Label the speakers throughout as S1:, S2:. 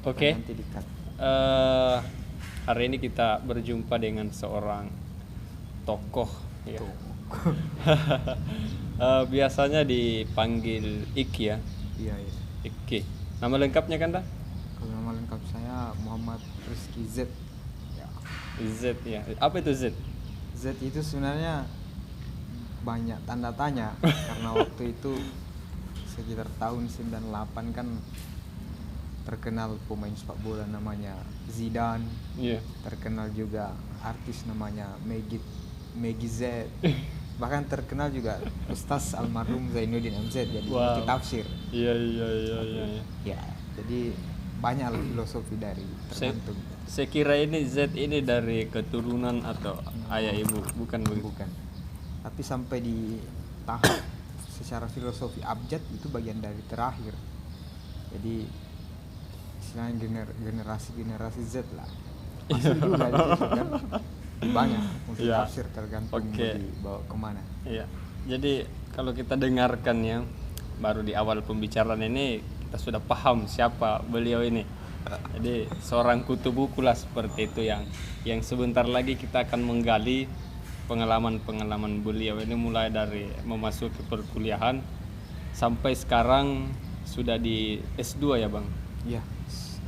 S1: Oke.
S2: Nanti di-cut.
S1: Hari ini kita berjumpa dengan seorang tokoh ya. Biasanya dipanggil Iki ya.
S2: Iya, iya.
S1: Iki. Nama lengkapnya kan dah?
S2: Kalau nama lengkap saya Muhammad Rizky Z. Ya.
S1: Z ya. Apa itu Z?
S2: Z itu sebenarnya banyak tanda tanya karena waktu itu sekitar tahun 98 kan terkenal pemain sepak bola namanya Zidane.
S1: Iya.
S2: Terkenal juga artis namanya Meggy Z. Bahkan terkenal juga Ustaz almarhum Zainuddin MZ jadi
S1: Wow.
S2: tafsir.
S1: Iya.
S2: Ya, jadi banyak filosofi dari tergantung.
S1: Saya kira ini Z ini dari keturunan atau ayah ibu, bukan begitu?
S2: Bukan. Tapi sampai di tahap secara filosofi abjad itu bagian dari terakhir. Jadi istilahnya generasi Z lah. Masih juga di situ kan. Banyak untuk
S1: Ya.
S2: tafsir tergantung mau
S1: Oke.
S2: dibawa kemana.
S1: Iya. Jadi kalau kita dengarkan ya, baru di awal pembicaraan ini kita sudah paham siapa beliau ini. Jadi seorang kutu buku lah seperti itu yang sebentar lagi kita akan menggali pengalaman beliau ini mulai dari memasuki perkuliahan sampai sekarang sudah di S2 ya, Bang?
S2: Iya,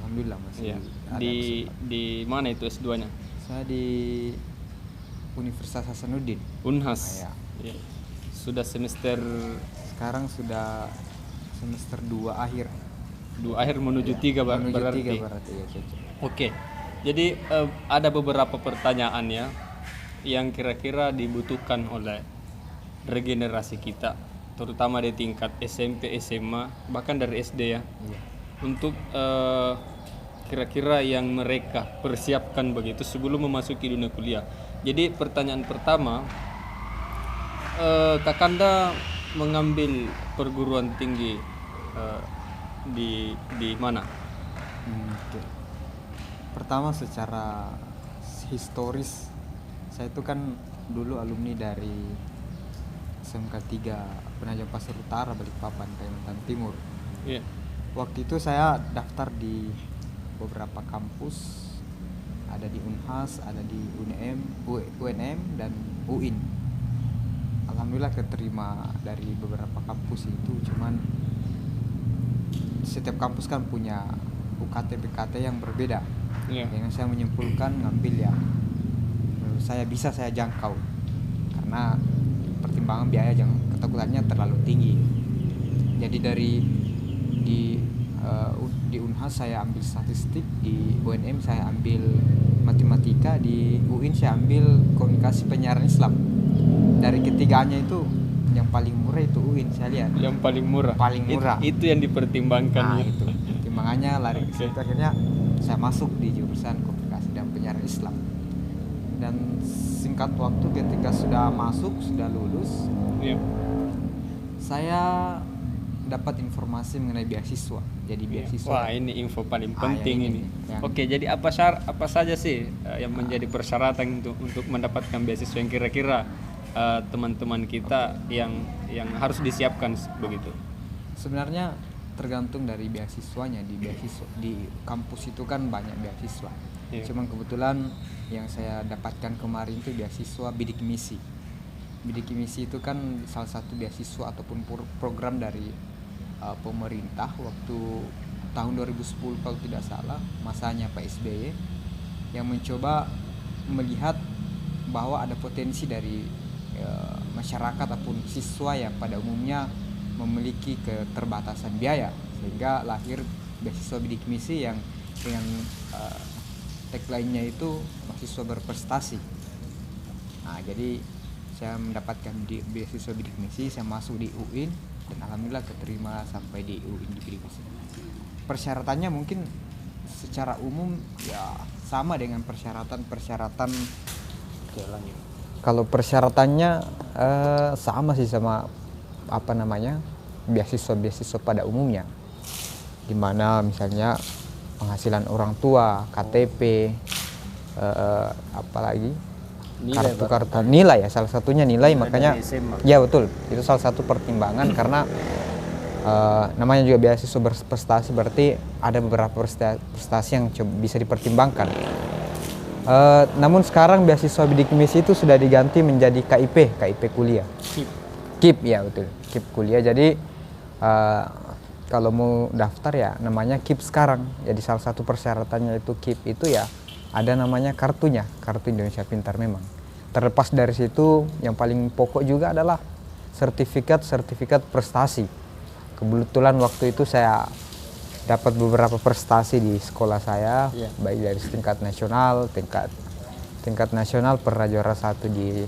S2: alhamdulillah masih
S1: Iya.
S2: ada
S1: Di mana itu S2-nya?
S2: saya di Universitas Hasanuddin.
S1: Unhas.
S2: Ya.
S1: Iya. Sudah semester
S2: Sekarang sudah semester 2 akhir.
S1: 2 akhir menuju 3
S2: Menuju
S1: berarti.
S2: 3 berarti ya, Cece.
S1: Oke. Jadi ada beberapa pertanyaan ya yang kira-kira dibutuhkan oleh regenerasi kita, terutama di tingkat SMP, SMA, bahkan dari SD ya.
S2: Iya.
S1: Untuk kira-kira yang mereka persiapkan begitu sebelum memasuki dunia kuliah. Jadi pertanyaan pertama, Kakanda mengambil perguruan tinggi di mana?
S2: Oke. Pertama secara historis saya itu kan dulu alumni dari SMK 3 Penajam Pasir Utara Balikpapan Kalimantan Timur.
S1: Iya.
S2: Waktu itu saya daftar di beberapa kampus, ada di Unhas, ada di UNM dan UIN. Alhamdulillah keterima dari beberapa kampus itu, cuman setiap kampus kan punya UKT PKT yang berbeda.
S1: Iya.
S2: Yang saya menyimpulkan ngambil yang menurut saya bisa saya jangkau karena pertimbangan biaya yang ketakutannya terlalu tinggi. Jadi di Unhas saya ambil statistik, di UNM saya ambil matematika, di UIN saya ambil komunikasi penyiaran Islam. Dari ketiganya itu yang paling murah itu UIN saya lihat.
S1: Yang paling murah.
S2: Paling murah.
S1: Itu yang dipertimbangkan.
S2: Nah,
S1: ya.
S2: itu pertimbangannya lari ke situ.
S1: Oke.
S2: Akhirnya saya masuk di jurusan komunikasi dan penyiaran Islam. Dan singkat waktu ketika sudah masuk, sudah lulus,
S1: Iya.
S2: saya dapat informasi mengenai beasiswa. Jadi beasiswa.
S1: Wah, ini info paling penting
S2: yang
S1: ini.
S2: yang-
S1: Oke, jadi apa saja sih yang menjadi persyaratan untuk mendapatkan beasiswa yang kira-kira teman-teman kita yang harus disiapkan begitu?
S2: Sebenarnya tergantung dari beasiswanya. Di kampus itu kan banyak beasiswa.
S1: Iya.
S2: Cuman kebetulan yang saya dapatkan kemarin itu beasiswa bidik misi. Bidik misi itu kan salah satu beasiswa ataupun program dari pemerintah waktu tahun 2010 kalau tidak salah, masanya Pak SBY, yang mencoba melihat bahwa ada potensi dari masyarakat ataupun siswa yang pada umumnya memiliki keterbatasan biaya, sehingga lahir beasiswa bidik misi yang dengan tagline-nya itu mahasiswa berprestasi. Nah, jadi saya mendapatkan beasiswa bidik misi, saya masuk di UIN dan alhamdulillah keterima sampai di UIN di bidik misi. Persyaratannya mungkin secara umum ya sama dengan persyaratan. Kalau persyaratannya sama sih sama beasiswa pada umumnya, dimana misalnya penghasilan orang tua, KTP, apalagi kartu nilai ya, salah satunya nilai. Makanya
S1: dari SMA.
S2: ya betul, itu salah satu pertimbangan karena namanya juga beasiswa berprestasi, berarti ada beberapa prestasi yang bisa dipertimbangkan. Namun sekarang beasiswa bidik misi itu sudah diganti menjadi KIP kuliah. KIP ya betul, KIP kuliah. Jadi kalau mau daftar ya namanya KIP sekarang. Jadi salah satu persyaratannya itu KIP itu ya ada namanya kartu Indonesia Pintar memang. Terlepas dari situ yang paling pokok juga adalah sertifikat prestasi. Kebetulan waktu itu saya dapat beberapa prestasi di sekolah saya, baik dari tingkat nasional pernah juara 1 di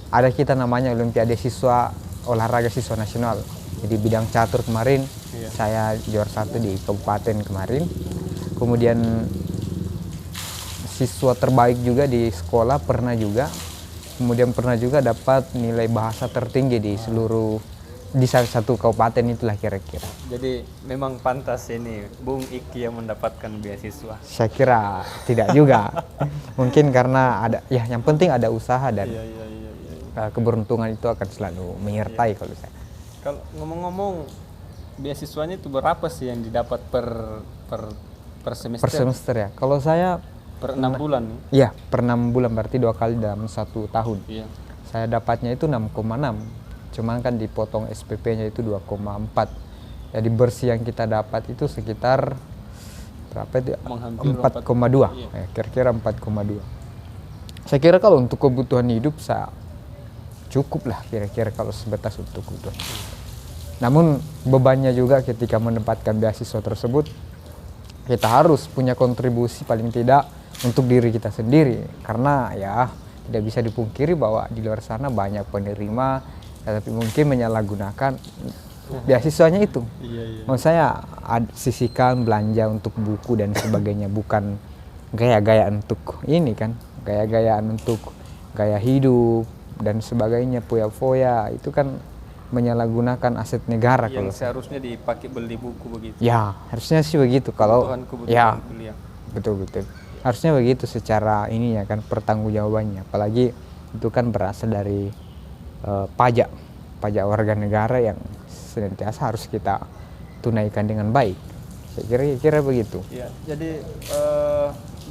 S2: ada kita namanya Olimpiade Siswa Olahraga Siswa Nasional. Jadi bidang catur kemarin saya juara 1 di kabupaten kemarin. Kemudian siswa terbaik juga di sekolah pernah juga. Kemudian pernah juga dapat nilai bahasa tertinggi di seluruh di satu kabupaten itulah kira-kira.
S1: Jadi memang pantas ini Bung Iki yang mendapatkan beasiswa.
S2: Saya kira tidak juga. Mungkin karena ada ya yang penting ada usaha dan keberuntungan itu akan selalu menyertai kalau saya.
S1: Kalau ngomong-ngomong beasiswanya itu berapa sih yang didapat per semester?
S2: Per semester ya. Kalau saya
S1: per 6 bulan.
S2: Iya, per 6 bulan berarti 2 kali dalam 1 tahun.
S1: Iya.
S2: Saya dapatnya itu 6,6. Cuman kan dipotong SPP-nya itu 2,4. Jadi bersih yang kita dapat itu sekitar berapa itu? 4,2. Ya, kira-kira 4,2. Saya kira kalau untuk kebutuhan hidup saya cukup lah kira-kira kalau sebatas untuk kebutuhan. Namun bebannya juga ketika mendapatkan beasiswa tersebut kita harus punya kontribusi paling tidak untuk diri kita sendiri, karena ya tidak bisa dipungkiri bahwa di luar sana banyak penerima tapi mungkin menyalahgunakan beasiswanya itu. Maksud saya sisihkan belanja untuk buku dan sebagainya, bukan gaya-gayaan untuk ini kan, gaya-gayaan untuk gaya hidup dan sebagainya, foya-foya itu kan menyalahgunakan aset negara.
S1: Yang
S2: kalau
S1: seharusnya dipakai beli buku begitu.
S2: Ya harusnya sih begitu kalau
S1: kebutuhan kuliah.
S2: Betul harusnya begitu secara ini ya kan pertanggungjawabannya, apalagi itu kan berasal dari pajak warga negara yang senantiasa harus kita tunaikan dengan baik. Saya kira begitu.
S1: Ya, jadi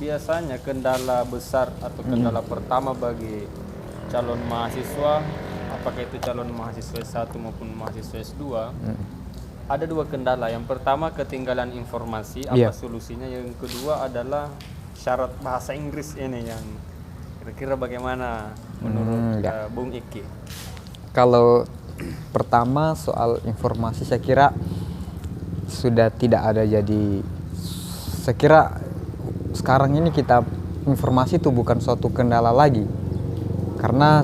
S1: biasanya kendala besar atau kendala pertama bagi calon mahasiswa, apakah itu calon mahasiswa S1 maupun mahasiswa S2, ada 2 kendala. Yang pertama ketinggalan informasi, apa solusinya. Yang kedua adalah syarat bahasa Inggris ini yang kira-kira bagaimana menurut Bung Iki? Kalau
S2: pertama soal informasi saya kira sudah tidak ada, jadi saya kira sekarang ini informasi itu bukan suatu kendala lagi, karena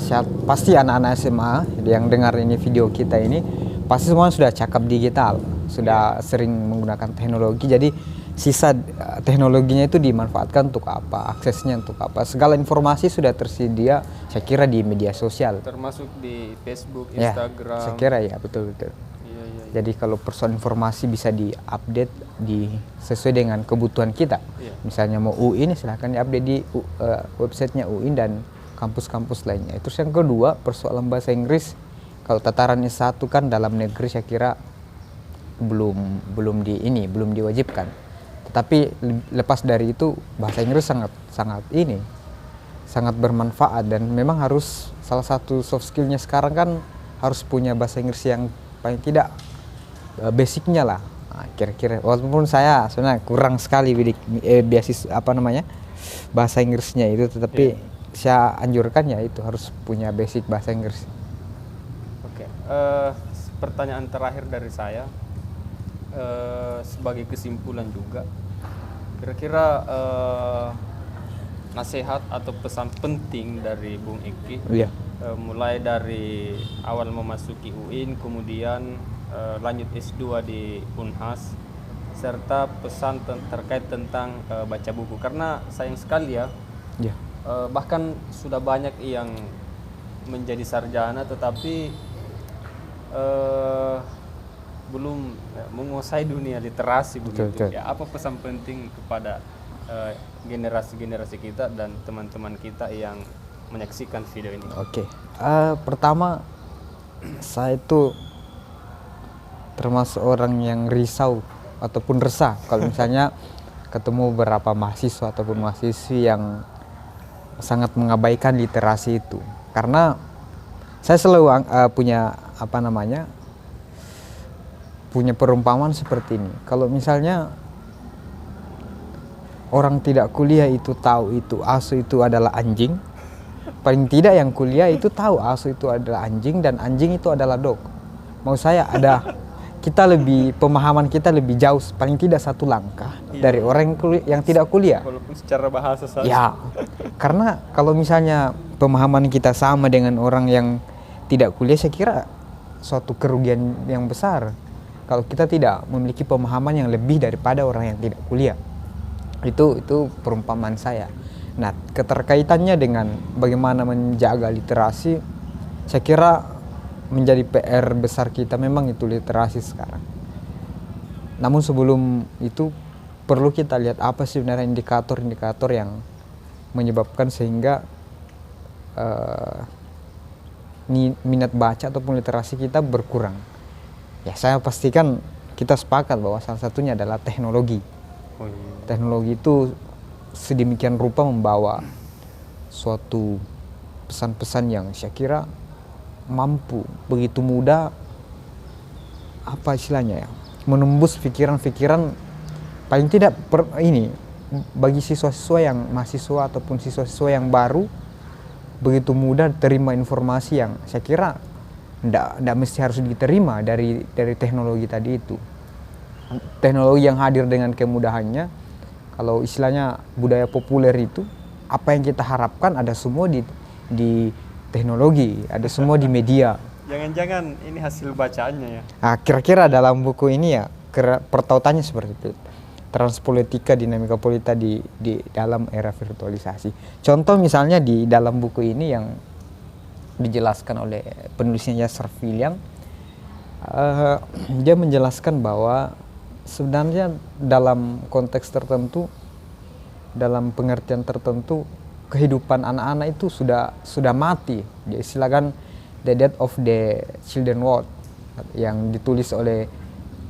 S2: pasti anak-anak SMA yang dengar ini video kita ini pasti semua sudah cakap digital, sudah sering menggunakan teknologi, jadi sisa teknologinya itu dimanfaatkan untuk apa, aksesnya untuk apa, segala informasi sudah tersedia saya kira di media sosial,
S1: termasuk di Facebook, Instagram.
S2: Saya kira ya betul. Jadi kalau persoalan informasi bisa diupdate sesuai dengan kebutuhan kita. Misalnya mau UIN silahkan diupdate di websitenya UIN dan kampus-kampus lainnya. Terus yang kedua persoalan bahasa Inggris, kalau tataran S1 kan dalam negeri saya kira belum diwajibkan. Tetapi lepas dari itu bahasa Inggris sangat bermanfaat, dan memang harus salah satu soft skillnya sekarang kan harus punya bahasa Inggris yang paling tidak basicnya lah. Nah, kira-kira walaupun saya sebenarnya kurang sekali bahasa Inggrisnya itu, tetapi saya anjurkan ya itu harus punya basic bahasa Inggris.
S1: Oke, pertanyaan terakhir dari saya. Sebagai kesimpulan juga, kira-kira nasihat atau pesan penting dari Bung Iki, mulai dari awal memasuki UIN, kemudian lanjut S2 di Unhas, serta pesan terkait tentang baca buku, karena sayang sekali bahkan sudah banyak yang menjadi sarjana tetapi belum menguasai dunia literasi begitu. Ya, apa pesan penting kepada generasi-generasi kita dan teman-teman kita yang menyaksikan video ini?
S2: Pertama saya itu termasuk orang yang risau ataupun resah kalau misalnya ketemu beberapa mahasiswa ataupun mahasiswi yang sangat mengabaikan literasi itu. Karena saya selalu punya punya perumpamaan seperti ini. Kalau misalnya orang tidak kuliah itu tahu itu asu itu adalah anjing, paling tidak yang kuliah itu tahu asu itu adalah anjing dan anjing itu adalah dog. Mau saya pemahaman kita lebih jauh, paling tidak satu langkah dari orang yang tidak kuliah.
S1: Walaupun secara bahasa saja.
S2: Ya, karena kalau misalnya pemahaman kita sama dengan orang yang tidak kuliah, saya kira suatu kerugian yang besar kalau kita tidak memiliki pemahaman yang lebih daripada orang yang tidak kuliah. Itu perumpamaan saya. Nah, keterkaitannya dengan bagaimana menjaga literasi, saya kira menjadi PR besar kita memang itu literasi sekarang. Namun sebelum itu perlu kita lihat apa sih sebenarnya indikator-indikator yang menyebabkan sehingga minat baca ataupun literasi kita berkurang. Ya, saya pastikan kita sepakat bahwa salah satunya adalah teknologi.
S1: Oh, iya.
S2: Teknologi itu sedemikian rupa membawa suatu pesan-pesan yang saya kira mampu begitu mudah menembus pikiran-pikiran paling tidak bagi siswa-siswa yang mahasiswa ataupun siswa-siswa yang baru begitu mudah terima informasi yang saya kira tidak mesti harus diterima dari teknologi tadi itu. Teknologi yang hadir dengan kemudahannya, kalau istilahnya budaya populer itu, apa yang kita harapkan ada semua di teknologi, ada semua di media.
S1: Jangan-jangan ini hasil bacaannya ya?
S2: Nah, kira-kira dalam buku ini ya, pertautannya seperti itu. Transpolitika, dinamika politika di dalam era virtualisasi. Contoh misalnya di dalam buku ini yang dijelaskan oleh penulisnya Yasser William, dia menjelaskan bahwa sebenarnya dalam konteks tertentu, dalam pengertian tertentu, kehidupan anak-anak itu sudah mati. Dia istilahkan The Death of the Children World yang ditulis oleh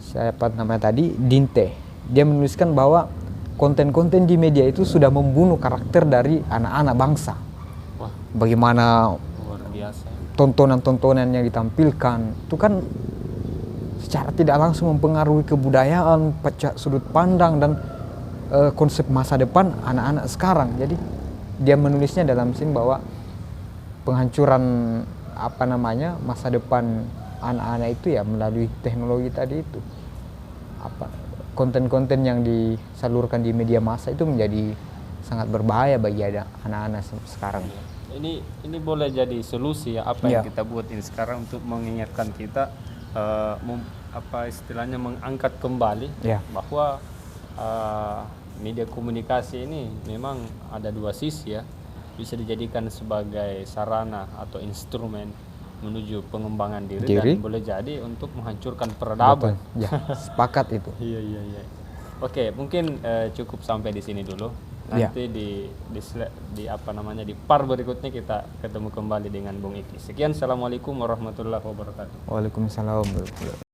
S2: siapa namanya tadi, Dinte. Dia menuliskan bahwa konten-konten di media itu sudah membunuh karakter dari anak-anak bangsa.
S1: Wah,
S2: bagaimana
S1: luar biasa.
S2: Tontonan-tontonan yang ditampilkan itu kan secara tidak langsung mempengaruhi kebudayaan, sudut pandang dan konsep masa depan anak-anak sekarang. Jadi dia menulisnya dalam sini bahwa penghancuran masa depan anak-anak itu ya melalui teknologi tadi itu. Konten-konten yang disalurkan di media massa itu menjadi sangat berbahaya bagi anak-anak sekarang.
S1: Ini boleh jadi solusi ya, yang kita buat ini sekarang untuk mengingatkan kita istilahnya mengangkat kembali bahwa media komunikasi ini memang ada dua sisi ya, bisa dijadikan sebagai sarana atau instrumen menuju pengembangan diri dan boleh jadi untuk menghancurkan peradaban.
S2: Ya, sepakat itu.
S1: Iya. Oke, mungkin cukup sampai di sini dulu. Nanti di part berikutnya kita ketemu kembali dengan Bung Iki. Sekian, assalamualaikum warahmatullahi wabarakatuh.
S2: Waalaikumsalam warahmatullahi wabarakatuh.